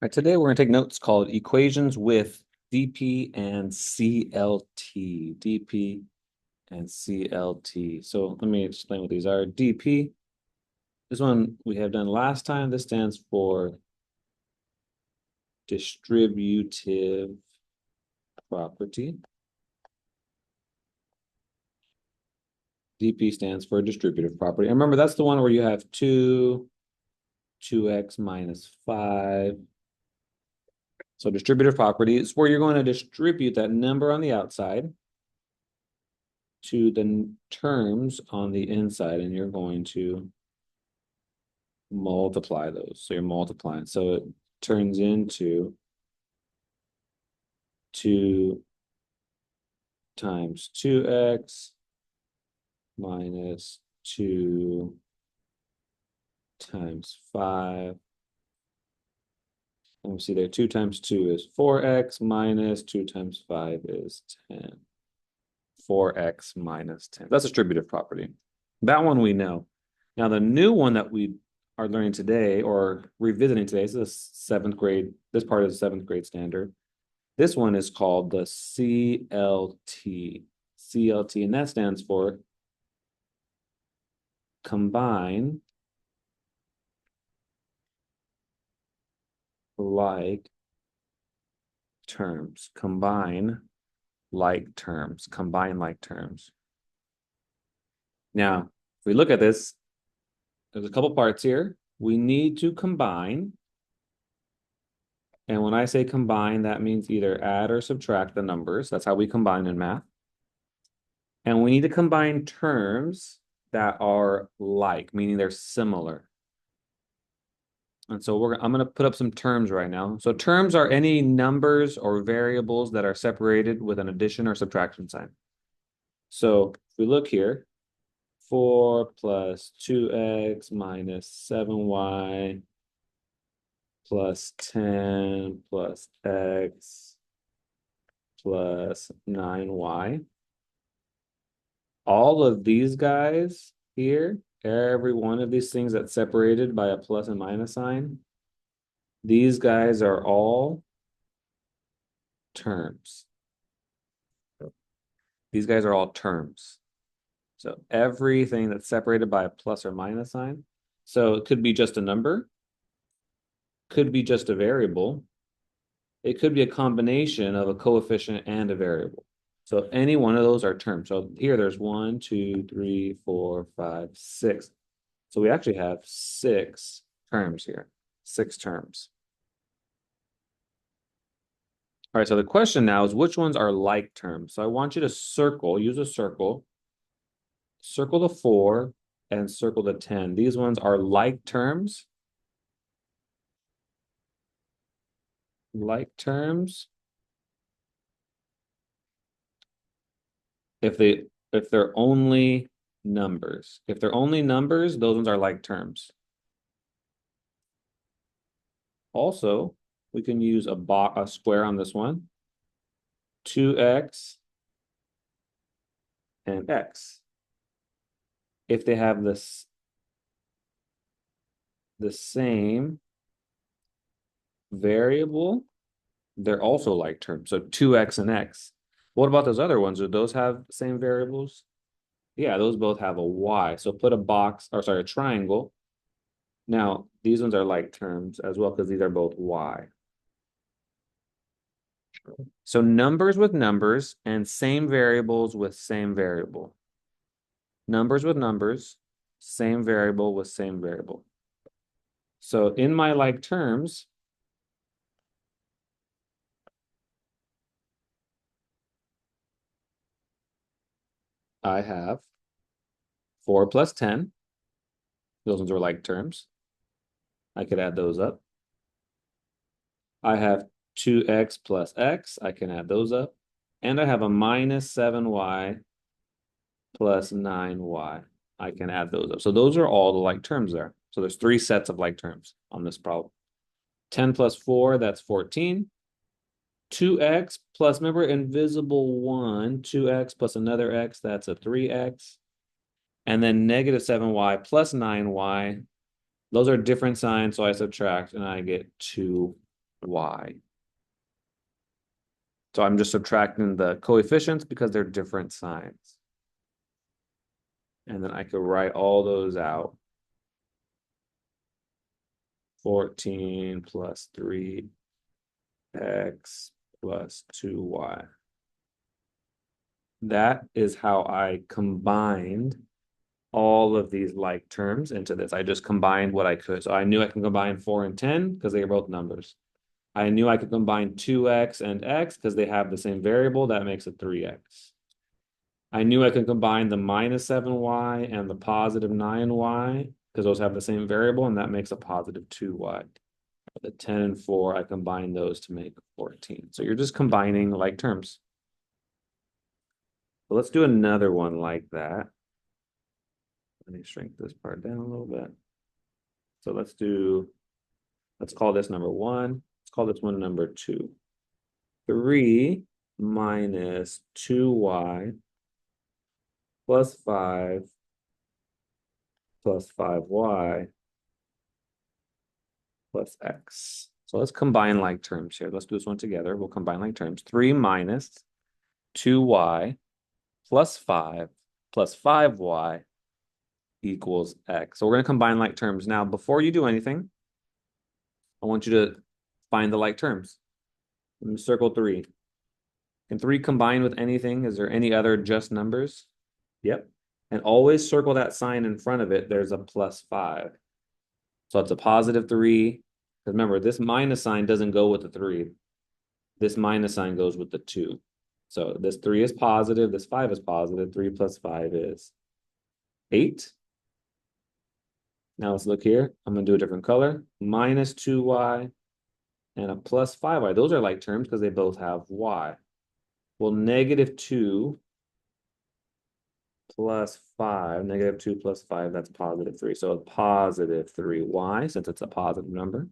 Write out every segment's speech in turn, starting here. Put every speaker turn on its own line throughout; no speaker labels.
Right, today we're going to take notes called equations with dp and CLT. dp and CLT. So let me explain what these are. dp, this one we have done last time. This stands for distributive property. dp stands for distributive property. And remember, that's the one where you have 2x minus 5. So distributive property is where you're going to distribute that number on the outside to the terms on the inside, and you're going to multiply those. So you're multiplying. So it turns into 2 times 2x minus 2 times 5. Let me see there. 2 times 2 is 4x minus 2 times 5 is 10. 4x minus 10. That's distributive property. That one we know. Now, the new one that we are learning today or revisiting today, so this seventh grade, this part is the seventh grade standard. This one is called the CLT. CLT, and that stands for combine like terms. Combine like terms. Combine like terms. Now, if we look at this, there's a couple parts here. We need to combine. And when I say combine, that means either add or subtract the numbers. That's how we combine in math. And we need to combine terms that are like, meaning they're similar. And so I'm going to put up some terms right now. So terms are any numbers or variables that are separated with an addition or subtraction sign. So if we look here, 4 plus 2x minus 7y plus 10 plus x plus 9y. All of these guys here, every one of these things that's separated by a plus and minus sign, these guys are all terms. These guys are all terms. So everything that's separated by a plus or minus sign. So it could be just a number, could be just a variable. It could be a combination of a coefficient and a variable. So any one of those are terms. So here there's 1, 2, 3, 4, 5, 6. So we actually have 6 terms here, 6 terms. All right, so the question now is which ones are like terms? So I want you to circle, use a circle the 4 and circle the 10. These ones are like terms. Like terms. If they're only numbers. If they're only numbers, those ones are like terms. Also, we can use a square on this one. 2x and x. If they have the same variable, they're also like terms. So 2x and x. What about those other ones? Do those have the same variables? Yeah, those both have a y. So put a triangle. Now, these ones are like terms as well because these are both y. So numbers with numbers and same variables with same variable. Numbers with numbers, same variable with same variable. So in my like terms, I have 4 plus 10. Those ones are like terms. I could add those up. I have 2x plus x. I can add those up. And I have a minus 7y plus 9y. I can add those up. So those are all the like terms there. So there's 3 sets of like terms on this problem. 10 plus 4, that's 14. 2x plus, remember, invisible 1. 2x plus another x, that's a 3x. And then negative 7y plus 9y. Those are different signs, so I subtract and I get 2y. y. So I'm just subtracting the coefficients because they're different signs. And then I could write all those out. 14 plus 3x plus 2y. That is how I combined all of these like terms into this. I just combined what I could. So I knew I can combine 4 and 10 because they are both numbers. I knew I could combine 2x and x because they have the same variable. That makes it 3x. I knew I could combine the minus 7y and the positive 9y because those have the same variable, and that makes a positive 2y. The 10 and 4, I combine those to make 14. So you're just combining like terms. So let's do another one like that. Let me shrink this part down a little bit. So let's call this number 1. Let's call this one number 2. 3 minus 2y plus 5 plus 5y plus x. So let's combine like terms here. Let's do this one together. We'll combine like terms. 3 minus 2y plus 5 plus 5y equals x. So we're going to combine like terms. Now, before you do anything, I want you to find the like terms. Let me circle 3. Can 3 combine with anything? Is there any other just numbers? Yep. And always circle that sign in front of it. There's a plus 5. So it's a positive 3. Because remember, this minus sign doesn't go with the 3. This minus sign goes with the 2. So this 3 is positive. This 5 is positive. 3 plus 5 is 8. Now let's look here. I'm going to do a different color. Minus 2y and a plus 5y. Those are like terms because they both have y. Well, negative 2 plus 5, negative 2 plus 5, that's positive 3. So a positive 3y, since it's a positive number.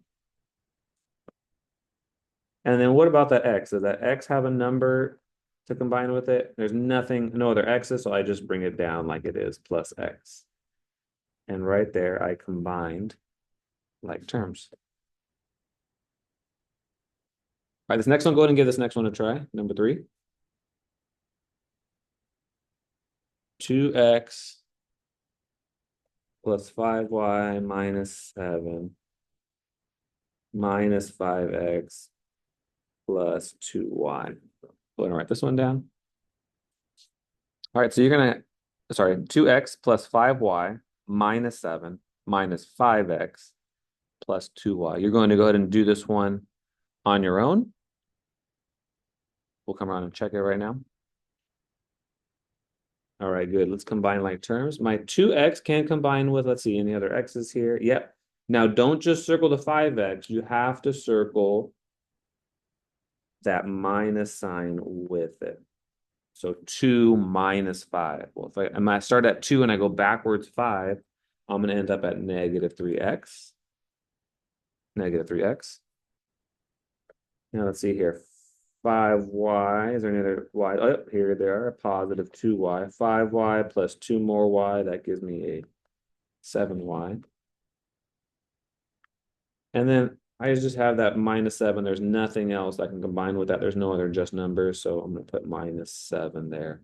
And then what about that x? Does that x have a number to combine with it? There's nothing, no other x's, so I just bring it down like it is, plus x. And right there, I combined like terms. All right, this next one, go ahead and give this next one a try. Number 3. 2x plus 5y minus 7 minus 5x plus 2y. Go ahead and write this one down. All right, so you're going to, sorry, 2x plus 5y minus 7 minus 5x plus 2y. You're going to go ahead and do this one on your own. We'll come around and check it right now. All right, good. Let's combine like terms. My 2x can combine with, let's see, any other x's here? Yep. Now, don't just circle the 5x. You have to circle that minus sign with it. So 2 minus 5. Well, if I start at 2 and I go backwards 5, I'm going to end up at negative 3x. Negative 3x. Now, let's see here. 5y, is there any other y? Oh, here they are, positive 2y. 5y plus 2 more y, that gives me a 7y. And then I just have that minus 7. There's nothing else I can combine with that. There's no other just numbers, so I'm going to put minus 7 there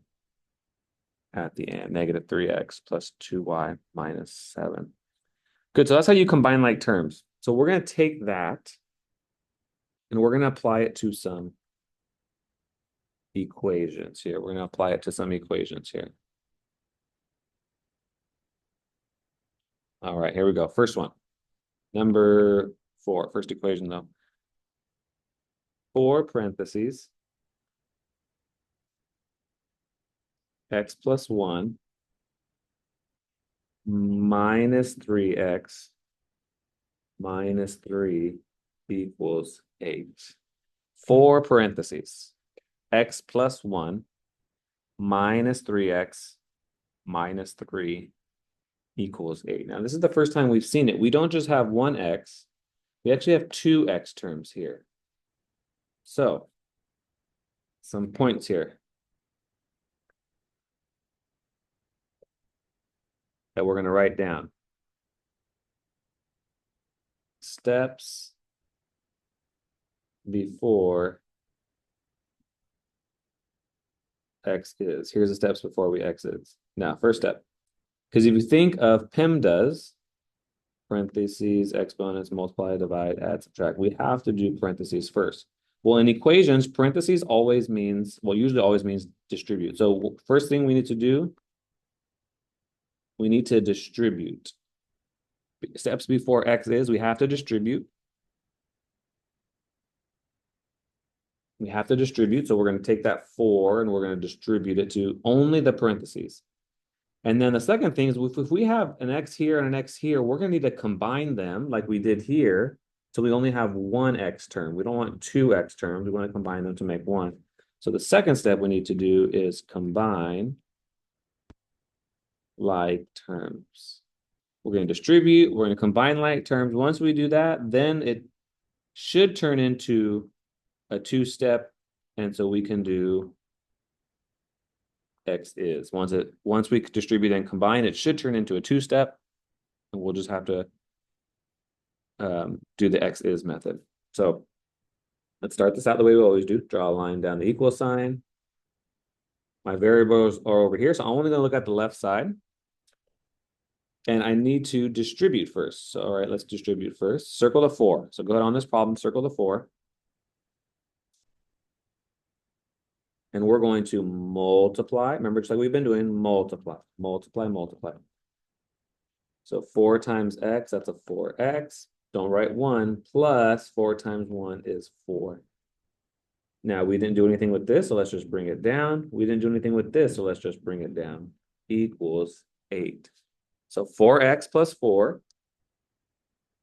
at the end. Negative 3x plus 2y minus 7. Good, so that's how you combine like terms. So we're going to take that and we're going to apply it to some equations here. We're going to apply it to some equations here. All right, here we go. First one. Number 4. First equation, though. 4 parentheses. X plus 1 minus 3x minus 3 equals 8. 4 parentheses. X plus 1 minus 3x minus 3 equals 8. Now, this is the first time we've seen it. We don't just have one x. We actually have 2 x terms here. So, some points here that we're going to write down. Steps before x is. Here's the steps before we x is. Now, first step. Because if you think of PEMDAS, parentheses, exponents, multiply, divide, add, subtract, we have to do parentheses first. Well, in equations, parentheses always means, well, usually always means distribute. So first thing we need to do, we need to distribute. Steps before x is, we have to distribute. We have to distribute. So we're going to take that 4 and we're going to distribute it to only the parentheses. And then the second thing is if we have an x here and an x here, we're going to need to combine them like we did here. So we only have one x term. We don't want two x terms. We want to combine them to make one. So the second step we need to do is combine like terms. We're going to distribute. We're going to combine like terms. Once we do that, then it should turn into a two-step. And so we can do x is. Once we distribute and combine, it should turn into a two-step. And we'll just have to do the x is method. So let's start this out the way we always do. Draw a line down the equal sign. My variables are over here, so I'm only going to look at the left side. And I need to distribute first. So, all right, let's distribute first. Circle the 4. So go ahead on this problem, circle the 4. And we're going to multiply. Remember, just like we've been doing, multiply, multiply, multiply. So 4 times x, that's a 4x. Don't write 1 plus 4 times 1 is 4. Now, we didn't do anything with this, so let's just bring it down. We didn't do anything with this, so let's just bring it down. Equals 8. So 4x plus 4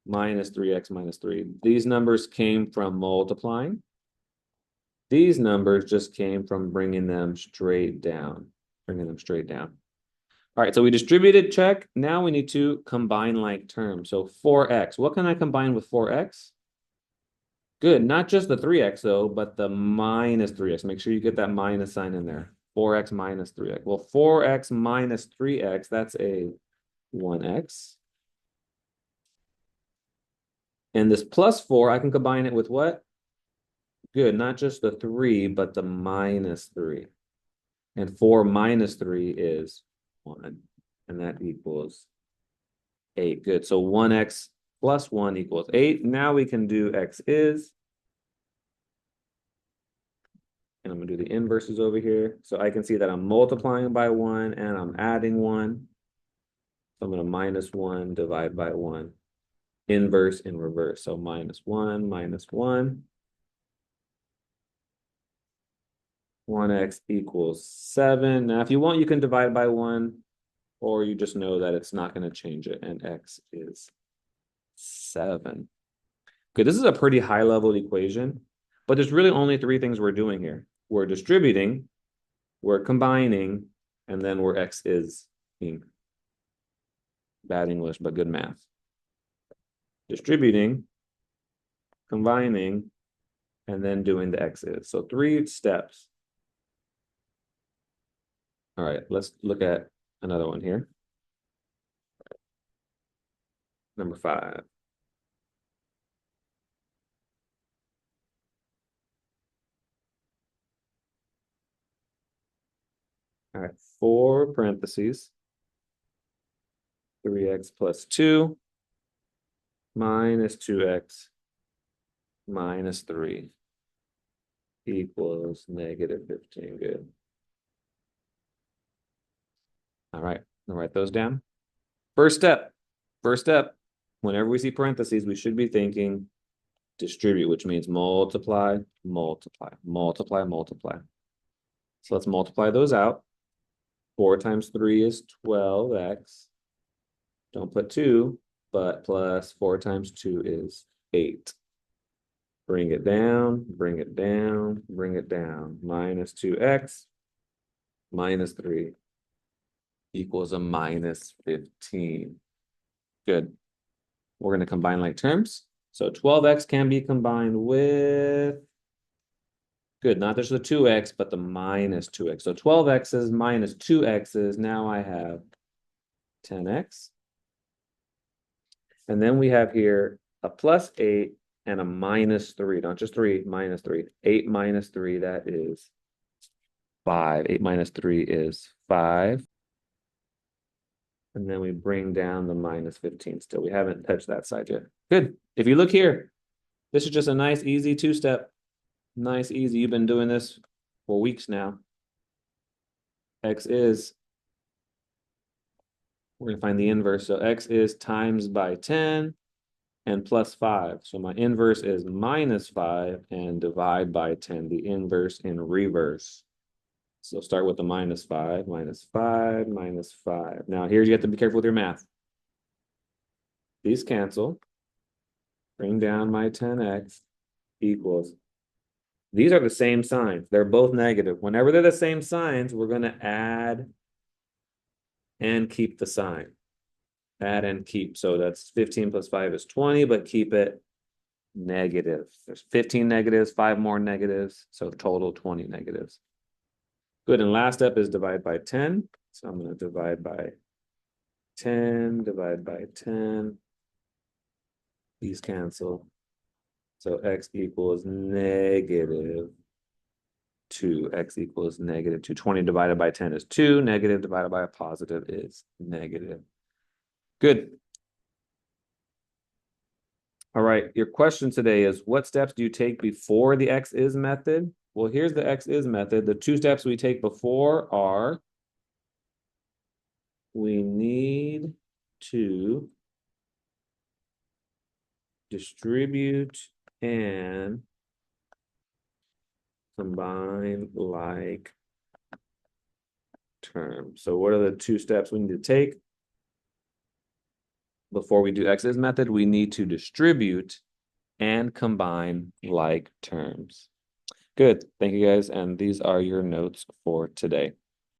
minus 3x minus 3. These numbers came from multiplying. These numbers just came from bringing them straight down. All right, so we distributed, check. Now we need to combine like terms. So 4x. What can I combine with 4x? Good, not just the 3x though, but the minus 3x. Make sure you get that minus sign in there. 4x minus 3x. Well, 4x minus 3x, that's a 1x. And this plus 4, I can combine it with what? Good, not just the 3, but the minus 3. And 4 minus 3 is 1. And that equals 8. Good, so 1x plus 1 equals 8. Now we can do x is. And I'm going to do the inverses over here. So I can see that I'm multiplying by 1 and I'm adding 1. So I'm going to minus 1, divide by 1. Inverse in reverse. So minus 1, minus 1. 1x equals 7. Now, if you want, you can divide by 1, or you just know that it's not going to change it, and x is 7. Good, this is a pretty high-level equation, but there's really only 3 things we're doing here. We're distributing, we're combining, and then we're x is being bad English, but good math. Distributing, combining, and then doing the x is. So 3 steps. All right, let's look at another one here. Number 5. All right, 4 parentheses. 3x plus 2 minus 2x minus 3 equals negative 15. Good. All right, I'll write those down. First step, whenever we see parentheses, we should be thinking distribute, which means multiply, multiply, multiply, multiply. So let's multiply those out. 4 times 3 is 12x. Don't put 2, but plus 4 times 2 is 8. Bring it down, bring it down, bring it down. Minus 2x minus 3 equals a minus 15. Good. We're going to combine like terms. So 12x can be combined with, good, not just the 2x, but the minus 2x. So 12x's minus 2x's, now I have 10x. And then we have here a plus 8 and a minus 3, not just 3, minus 3. 8 minus 3, that is 5. 8 minus 3 is 5. And then we bring down the minus 15 still. We haven't touched that side yet. Good. If you look here, this is just a nice, easy two-step. Nice, easy. You've been doing this for weeks now. X is, we're going to find the inverse. So X is times by 10 and plus 5. So my inverse is minus 5 and divide by 10, the inverse in reverse. So start with the minus 5, minus 5, minus 5. Now here you have to be careful with your math. These cancel. Bring down my 10x equals. These are the same signs. They're both negative. Whenever they're the same signs, we're going to add and keep the sign. Add and keep. So that's 15 plus 5 is 20, but keep it negative. There's 15 negatives, 5 more negatives. So total 20 negatives. Good. And last step is divide by 10. So I'm going to divide by 10, divide by 10. These cancel. So x equals negative 2. X equals negative 2. 20 divided by 10 is 2. Negative divided by a positive is negative. Good. All right. Your question today is, what steps do you take before the X is method? Well, here's the X is method. The 2 steps we take before are, we need to distribute and combine like terms. So what are the 2 steps we need to take before we do X is method? We need to distribute and combine like terms. Good. Thank you guys. And these are your notes for today.